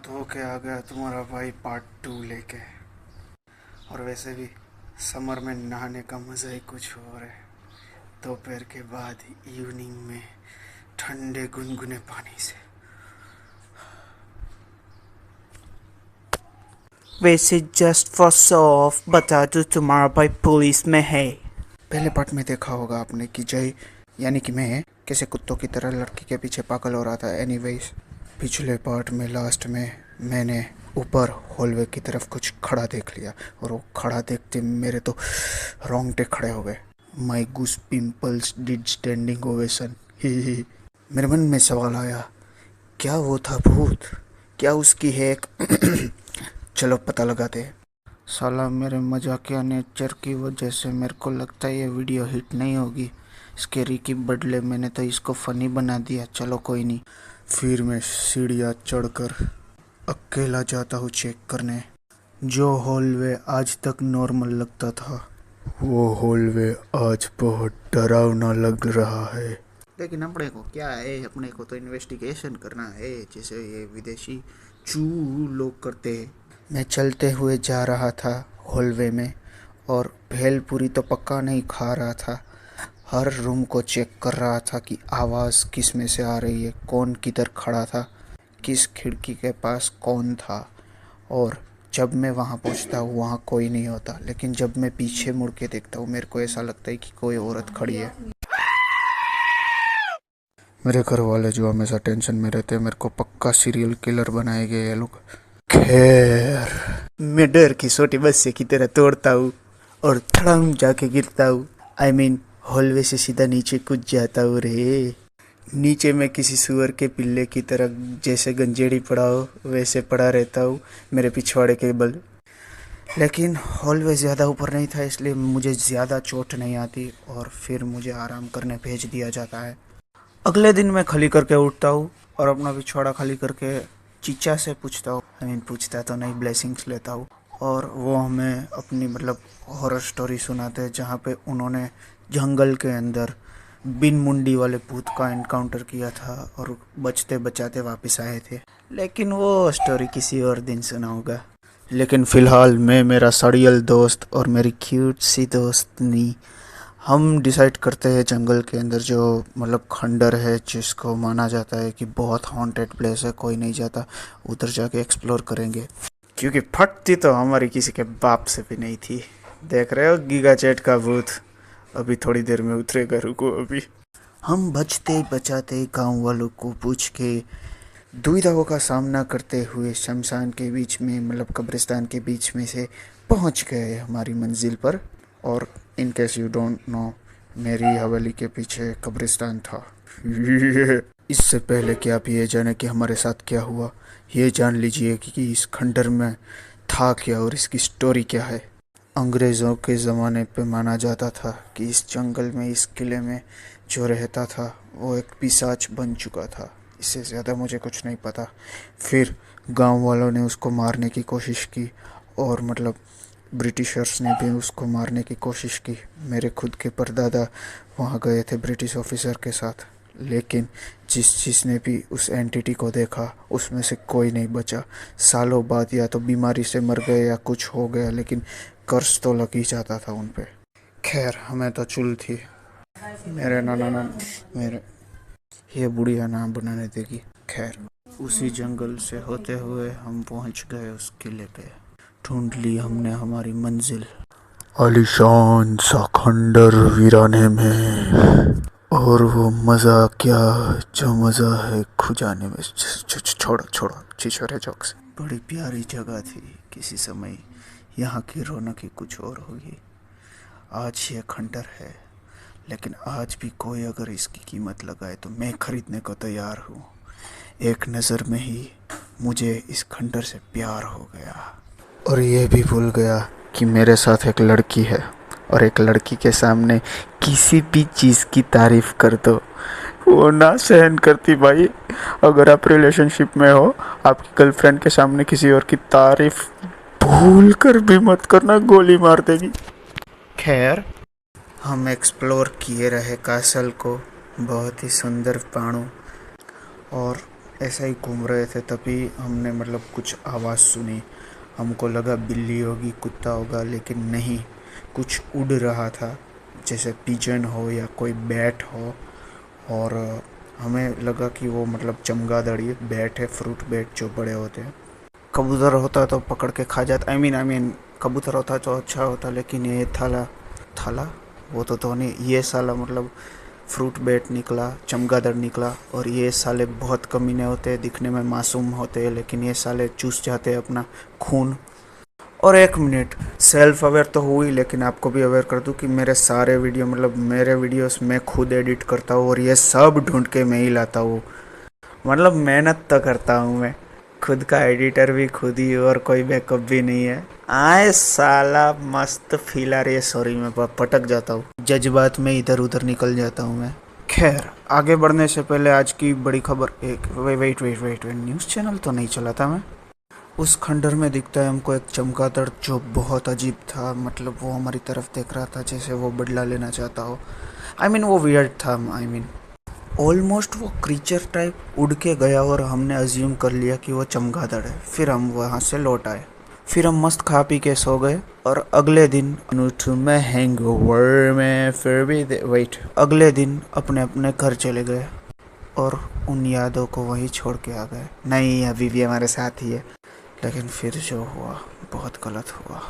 तो क्या आ गया तुम्हारा भाई पार्ट 2 लेके। और वैसे भी समर में नहाने का मज़ा ही कुछ और है। दोपहर के बाद इवनिंग में ठंडे गुनगुने पानी से। वैसे जस्ट फॉर शो ऑफ बता दो तुम्हारा भाई पुलिस में है। पहले पार्ट में देखा होगा आपने कि जय यानी कि मैं कैसे कुत्तों की तरह लड़की के पीछे पागल हो रहा था। एनीवेज, पिछले पार्ट में लास्ट में मैंने ऊपर हॉलवे की तरफ कुछ खड़ा देख लिया और वो खड़ा देखते मेरे तो रोंगटे खड़े हो गए। माई गुस पिंपल्स डिड स्टैंडिंग ओवेशन। ही मेरे मन में सवाल आया, क्या वो था भूत? क्या उसकी है एक चलो पता लगाते हैं। साला मेरे मजाकिया नेचर की वजह से मेरे को लगता है ये वीडियो हिट नहीं होगी। स्केरी की बदले मैंने तो इसको फनी बना दिया। चलो कोई नहीं। फिर मैं सीढ़ियाँ चढ़कर अकेला जाता हूँ चेक करने। जो हॉलवे आज तक नॉर्मल लगता था वो हॉलवे आज बहुत डरावना लग रहा है। लेकिन अपने को क्या है, अपने को तो इन्वेस्टिगेशन करना है जैसे ये विदेशी चू लोग करते हैं। मैं चलते हुए जा रहा था हॉलवे में और भेलपुरी तो पक्का नहीं खा रहा था। हर रूम को चेक कर रहा था कि आवाज़ किस में से आ रही है, कौन किधर खड़ा था, किस खिड़की के पास कौन था। और जब मैं वहाँ पहुँचता हूँ वहाँ कोई नहीं होता, लेकिन जब मैं पीछे मुड़ के देखता हूँ मेरे को ऐसा लगता है कि कोई औरत खड़ी है। मेरे घर वाले जो हमेशा टेंशन में रहते हैं, मेरे को पक्का सीरियल किलर बनाए गए ये लोग। खैर, मैं डर की छोटी बच्चे की तरह तोड़ता हूँ और धड़ाम जाके गिरता हूँ। आई मीन हॉलवे से सीधा नीचे कूद जाता हूँ रे। नीचे मैं किसी सुअर के पिल्ले की तरह जैसे गंजेड़ी पड़ा हो वैसे पड़ा रहता हूँ मेरे पिछवाड़े के बल। लेकिन हॉलवे ज़्यादा ऊपर नहीं था इसलिए मुझे ज़्यादा चोट नहीं आती और फिर मुझे आराम करने भेज दिया जाता है। अगले दिन मैं खाली करके उठता हूँ और अपना पिछवाड़ा खाली करके चीचा से पूछता हूँ। आई मीन पूछता तो नहीं, ब्लेसिंग्स लेता हूँ। और वो हमें अपनी हॉरर स्टोरी सुनाते हैं जहाँ पे उन्होंने जंगल के अंदर बिन मुंडी वाले भूत का एनकाउंटर किया था और बचते बचाते वापस आए थे। लेकिन वो स्टोरी किसी और दिन सुनाऊंगा। लेकिन फ़िलहाल मैं, मेरा सड़ियल दोस्त और मेरी क्यूट सी दोस्तनी हम डिसाइड करते हैं जंगल के अंदर जो खंडर है जिसको माना जाता है कि बहुत हॉन्टेड प्लेस है, कोई नहीं जाता, उधर जाके एक्सप्लोर करेंगे। क्योंकि फटती तो हमारी किसी के बाप से भी नहीं थी। देख रहे हो गीगा चैट का भूत, अभी थोड़ी देर में उतरेगा, रुको अभी। हम बचते बचाते गांव वालों को पूछ के दुविधाओं का सामना करते हुए शमशान के बीच में कब्रिस्तान के बीच में से पहुंच गए हमारी मंजिल पर। और in case you don't know, मेरी हवेली के पीछे कब्रिस्तान था। इससे पहले कि आप ये जाने कि हमारे साथ क्या हुआ, ये जान लीजिए कि इस खंडर में था क्या और इसकी स्टोरी क्या है। अंग्रेज़ों के ज़माने पे माना जाता था कि इस जंगल में, इस किले में जो रहता था वो एक पिशाच बन चुका था। इससे ज़्यादा मुझे कुछ नहीं पता। फिर गांव वालों ने उसको मारने की कोशिश की और ब्रिटिशर्स ने भी उसको मारने की कोशिश की। मेरे खुद के परदादा वहाँ गए थे ब्रिटिश ऑफिसर के साथ, लेकिन जिसने भी उस एंटिटी को देखा उसमें से कोई नहीं बचा। सालों बाद या तो बीमारी से मर गए या कुछ हो गया, लेकिन कर्ज तो लग ही जाता था उन पे। खैर, हमें तो चुल थी। मेरे नाना मेरे ये बुढ़िया नाम बनाने देगी। खैर, उसी जंगल से होते हुए हम पहुंच गए उस किले पे। ढूंढ ली हमने हमारी मंजिल, आलीशान सा खंडर वीराने में। और वो मज़ा क्या जो मज़ा है खुजाने में। छोड़ो छोड़ो छिछोरे जोक्स। बड़ी प्यारी जगह थी किसी समय, यहाँ की रौनक ही कुछ और होगी। आज ये खंडर है, लेकिन आज भी कोई अगर इसकी कीमत लगाए तो मैं खरीदने को तैयार हूँ। एक नज़र में ही मुझे इस खंडर से प्यार हो गया और ये भी भूल गया कि मेरे साथ एक लड़की है और एक लड़की के सामने किसी भी चीज़ की तारीफ कर दो वो ना सहन करती भाई। अगर आप रिलेशनशिप में हो, आपकी गर्लफ्रेंड के सामने किसी और की तारीफ भूल कर भी मत करना, गोली मार देगी। खैर, हम एक्सप्लोर किए रहे कासल को, बहुत ही सुंदर पाणु और ऐसा ही घूम रहे थे तभी हमने मतलब कुछ आवाज़ सुनी। हमको लगा बिल्ली होगी, कुत्ता होगा, लेकिन नहीं, कुछ उड़ रहा था, जैसे पिजन हो या कोई बैट हो। और हमें लगा कि वो मतलब चमगादड़, ये बैट है, फ्रूट बैट जो बड़े होते हैं। कबूतर होता तो पकड़ के खा जाता। आई मीन कबूतर होता तो अच्छा होता, लेकिन ये थाला थाला वो तो नहीं, ये साला मतलब फ्रूट बैट निकला, चमगादड़ निकला। और ये साले बहुत कमीने होते हैं, दिखने में मासूम होते हैं, लेकिन ये साले चूस जाते हैं अपना खून। और एक मिनट, सेल्फ अवेयर तो हुई, लेकिन आपको भी अवेयर कर दूं कि मेरे सारे वीडियो मतलब मेरे वीडियोस मैं खुद एडिट करता हूँ और ये सब ढूंढ के मैं ही लाता हूँ। मतलब मेहनत तो करता हूँ मैं, खुद का एडिटर भी खुद ही और कोई बैकअप भी नहीं है। आए साला मस्त फील आ रही है। सॉरी, मैं पटक जाता हूँ, जज्बात में इधर उधर निकल जाता हूँ मैं। खैर, आगे बढ़ने से पहले आज की बड़ी खबर। एक वेट, न्यूज़ चैनल तो नहीं चलाता मैं। उस खंडर में दिखता है हमको एक चमगादड़ जो बहुत अजीब था। मतलब वो हमारी तरफ देख रहा था जैसे वो बदला लेना चाहता हो। आई मीन वो वियर्ड था। आई मीन ऑलमोस्ट वो क्रीचर टाइप उड़ के गया और हमने अज्यूम कर लिया कि वो चमगादड़ है। फिर हम वहाँ से लौट आए। फिर हम मस्त खा पी के सो गए। और अगले दिन मैं हैंगओवर में फिर भी वेट अगले दिन अपने अपने घर चले गए और उन यादों को वहीं छोड़ के आ गए। नहीं, अभी भी हमारे साथ ही है, लेकिन फिर जो हुआ बहुत गलत हुआ।